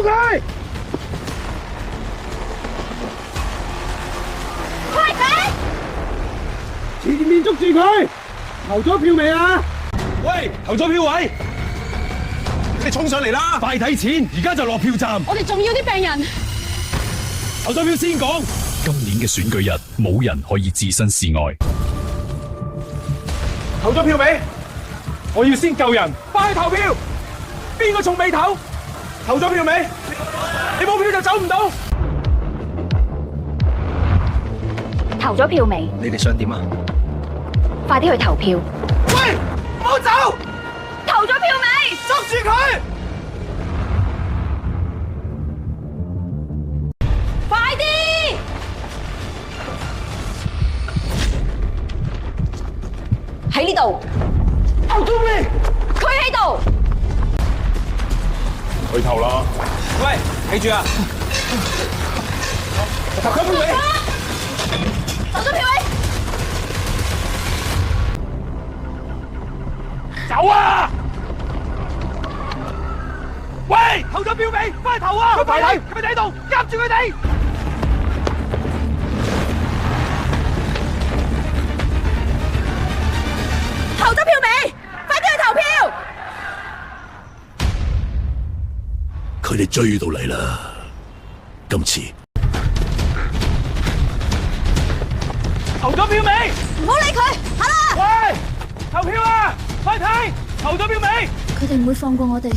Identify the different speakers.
Speaker 1: 佢！
Speaker 2: 快啲！
Speaker 1: 前面捉住佢！投咗票未啊？
Speaker 3: 喂，投咗票位，你衝上嚟啦！快睇錢，而家就落票站。
Speaker 2: 我哋仲要啲病人。
Speaker 3: 投咗票先講。
Speaker 4: 今年嘅選舉日，冇人可以置身事外。
Speaker 3: 投咗票未？我要先救人，快去投票！邊個仲未投？投咗票未？你冇票就走唔到。
Speaker 2: 投咗票未？
Speaker 5: 你哋想點啊？
Speaker 2: 快啲去投票！
Speaker 3: 喂，唔好走！
Speaker 2: 投咗票未？
Speaker 3: 捉住佢！
Speaker 2: 快啲！喺呢度。
Speaker 3: 投咗未？
Speaker 2: 佢喺度。
Speaker 3: 去投啦！喂，記住啊！投咗票未？
Speaker 2: 投咗票未？
Speaker 3: 走啊！喂，投咗票未？快投啊！佢哋喺度，夾住佢哋！
Speaker 2: 投咗票未？快啲去投票！
Speaker 6: 佢哋追到嚟啦，今次
Speaker 3: 投咗票未？
Speaker 2: 唔好理佢，行啦！
Speaker 3: 喂，投票啊！快睇，投咗票未？
Speaker 2: 佢哋唔會放過我哋。